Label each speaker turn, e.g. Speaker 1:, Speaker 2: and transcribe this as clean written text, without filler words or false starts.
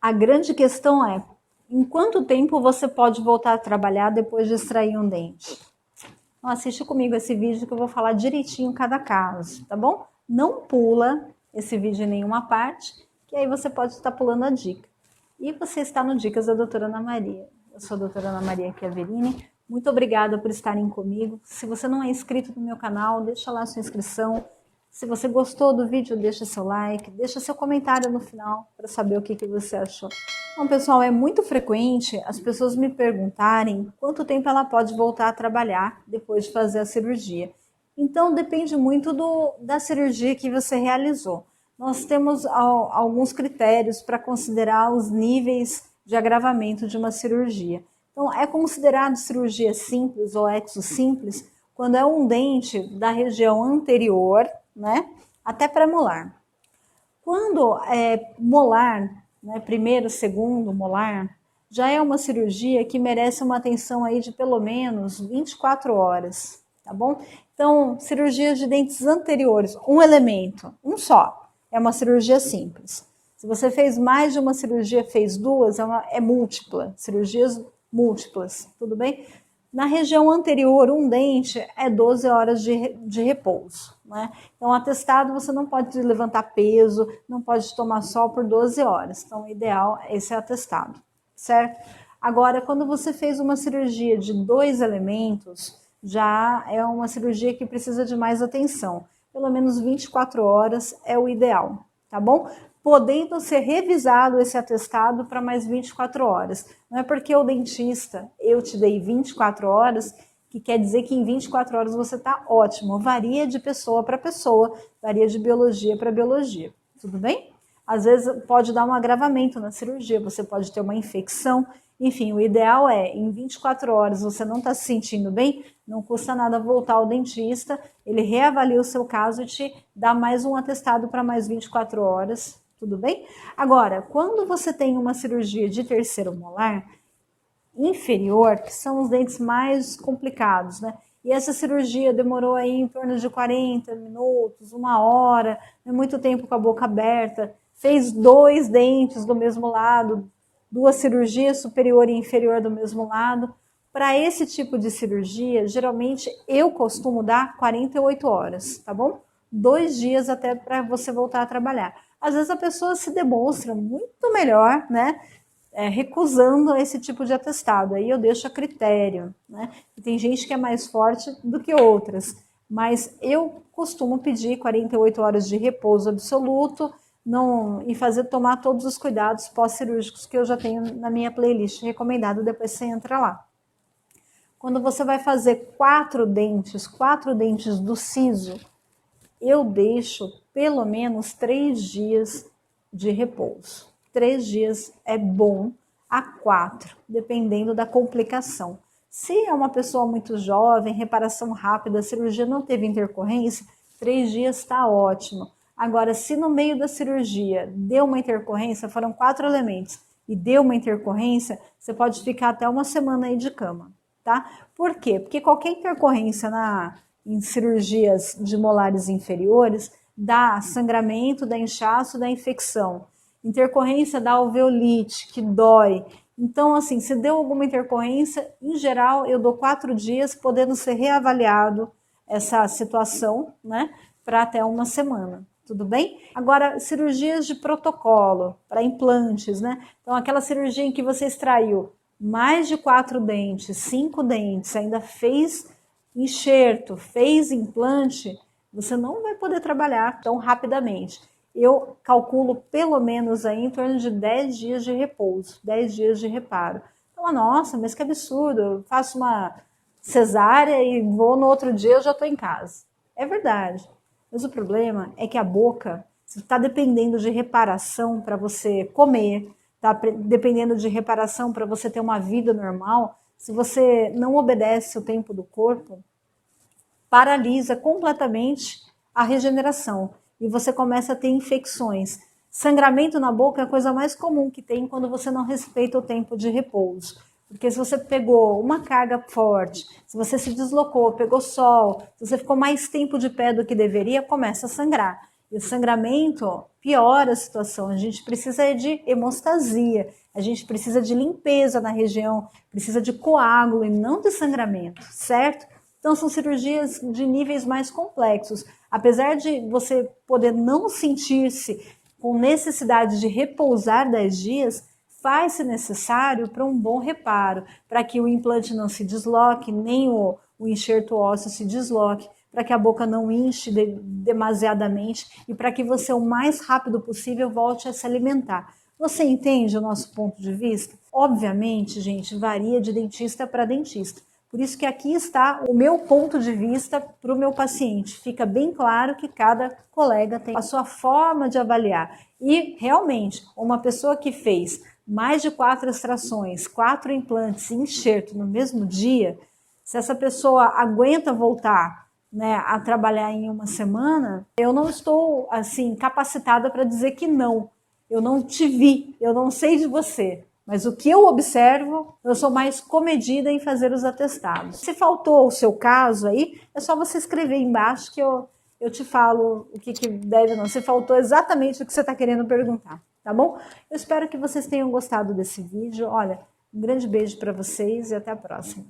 Speaker 1: A grande questão é, em quanto tempo você pode voltar a trabalhar depois de extrair um dente? Então, assiste comigo esse vídeo que eu vou falar direitinho cada caso, tá bom? Não pula esse vídeo em nenhuma parte, que aí você pode estar pulando a dica. E você está no Dicas da Doutora Ana Maria. Eu sou a Doutora Ana Maria Chiaverini. Muito obrigada por estarem comigo. Se você não é inscrito no meu canal, deixa lá a sua inscrição. Se você gostou do vídeo, deixa seu like, deixa seu comentário no final para saber o que você achou. Bom, pessoal, é muito frequente as pessoas me perguntarem quanto tempo ela pode voltar a trabalhar depois de fazer a cirurgia. Então, depende muito da cirurgia que você realizou. Nós temos alguns critérios para considerar os níveis de agravamento de uma cirurgia. Então, é considerado cirurgia simples ou exo-simples quando é um dente da região anterior, né, até pré-molar. Quando é molar, né, primeiro, segundo molar, já é uma cirurgia que merece uma atenção aí de pelo menos 24 horas, tá bom? Então, cirurgias de dentes anteriores, um elemento, um só, é uma cirurgia simples. Se você fez mais de uma cirurgia, fez duas, é múltipla, cirurgias múltiplas, tudo bem? Na região anterior, um dente é 12 horas de repouso, né? Então, atestado, você não pode levantar peso, não pode tomar sol por 12 horas. Então, o ideal é esse atestado, certo? Agora, quando você fez uma cirurgia de 2 elementos, já é uma cirurgia que precisa de mais atenção. Pelo menos 24 horas é o ideal, tá bom? Podendo ser revisado esse atestado para mais 24 horas. Não é porque o dentista, eu te dei 24 horas, que quer dizer que em 24 horas você está ótimo. Varia de pessoa para pessoa, varia de biologia para biologia. Tudo bem? Às vezes pode dar um agravamento na cirurgia, você pode ter uma infecção. Enfim, o ideal é, em 24 horas você não está se sentindo bem, não custa nada voltar ao dentista, ele reavalia o seu caso e te dá mais um atestado para mais 24 horas, tudo bem? Agora, quando você tem uma cirurgia de terceiro molar inferior, que são os dentes mais complicados, né? E essa cirurgia demorou aí em torno de 40 minutos, 1 hora, né? Muito tempo com a boca aberta, fez 2 dentes do mesmo lado, 2 cirurgias superior e inferior do mesmo lado. Para esse tipo de cirurgia, geralmente eu costumo dar 48 horas, tá bom? 2 dias até para você voltar a trabalhar. Às vezes a pessoa se demonstra muito melhor, né? Recusando esse tipo de atestado. Aí eu deixo a critério, né? E tem gente que é mais forte do que outras, mas eu costumo pedir 48 horas de repouso absoluto e fazer tomar todos os cuidados pós-cirúrgicos que eu já tenho na minha playlist recomendada, depois você entra lá. Quando você vai fazer 4 dentes do siso, eu deixo pelo menos 3 dias de repouso. 3 dias é bom, a 4, dependendo da complicação. Se é uma pessoa muito jovem, reparação rápida, a cirurgia não teve intercorrência, 3 dias está ótimo. Agora, se no meio da cirurgia deu uma intercorrência, foram 4 elementos, e deu uma intercorrência, você pode ficar até 1 semana aí de cama, tá? Por quê? Porque qualquer intercorrência em cirurgias de molares inferiores dá sangramento, dá inchaço, dá infecção. Intercorrência da alveolite, que dói. Então, assim, se deu alguma intercorrência, em geral, eu dou 4 dias, podendo ser reavaliado essa situação, né, para até 1 semana. Tudo bem? Agora, cirurgias de protocolo, para implantes, né? Então, aquela cirurgia em que você extraiu mais de 4 dentes, 5 dentes, ainda fez enxerto, fez implante, você não vai poder trabalhar tão rapidamente. Eu calculo pelo menos aí em torno de 10 dias de repouso, 10 dias de reparo. Então, nossa, mas que absurdo, eu faço uma cesárea e vou no outro dia, eu já estou em casa. É verdade, mas o problema é que a boca está dependendo de reparação para você comer, está dependendo de reparação para você ter uma vida normal. Se você não obedece o tempo do corpo, paralisa completamente a regeneração e você começa a ter infecções. Sangramento na boca é a coisa mais comum que tem quando você não respeita o tempo de repouso. Porque se você pegou uma carga forte, se você se deslocou, pegou sol, se você ficou mais tempo de pé do que deveria, começa a sangrar. E o sangramento piora a situação. A gente precisa de hemostasia, a gente precisa de limpeza na região, precisa de coágulo e não de sangramento, certo? Então são cirurgias de níveis mais complexos. Apesar de você poder não sentir-se com necessidade de repousar 10 dias, faz-se necessário para um bom reparo, para que o implante não se desloque, nem o enxerto ósseo se desloque, para que a boca não inche demasiadamente e para que você o mais rápido possível volte a se alimentar. Você entende o nosso ponto de vista? Obviamente, gente, varia de dentista para dentista. Por isso que aqui está o meu ponto de vista para o meu paciente. Fica bem claro que cada colega tem a sua forma de avaliar. E, realmente, uma pessoa que fez mais de 4 extrações, 4 implantes e enxerto no mesmo dia, se essa pessoa aguenta voltar, né, a trabalhar em uma semana, eu não estou assim capacitada para dizer que não. Eu não te vi, eu não sei de você. Mas o que eu observo, eu sou mais comedida em fazer os atestados. Se faltou o seu caso aí, é só você escrever embaixo que eu te falo o que deve ou não. Se faltou exatamente o que você está querendo perguntar, tá bom? Eu espero que vocês tenham gostado desse vídeo. Olha, um grande beijo para vocês e até a próxima.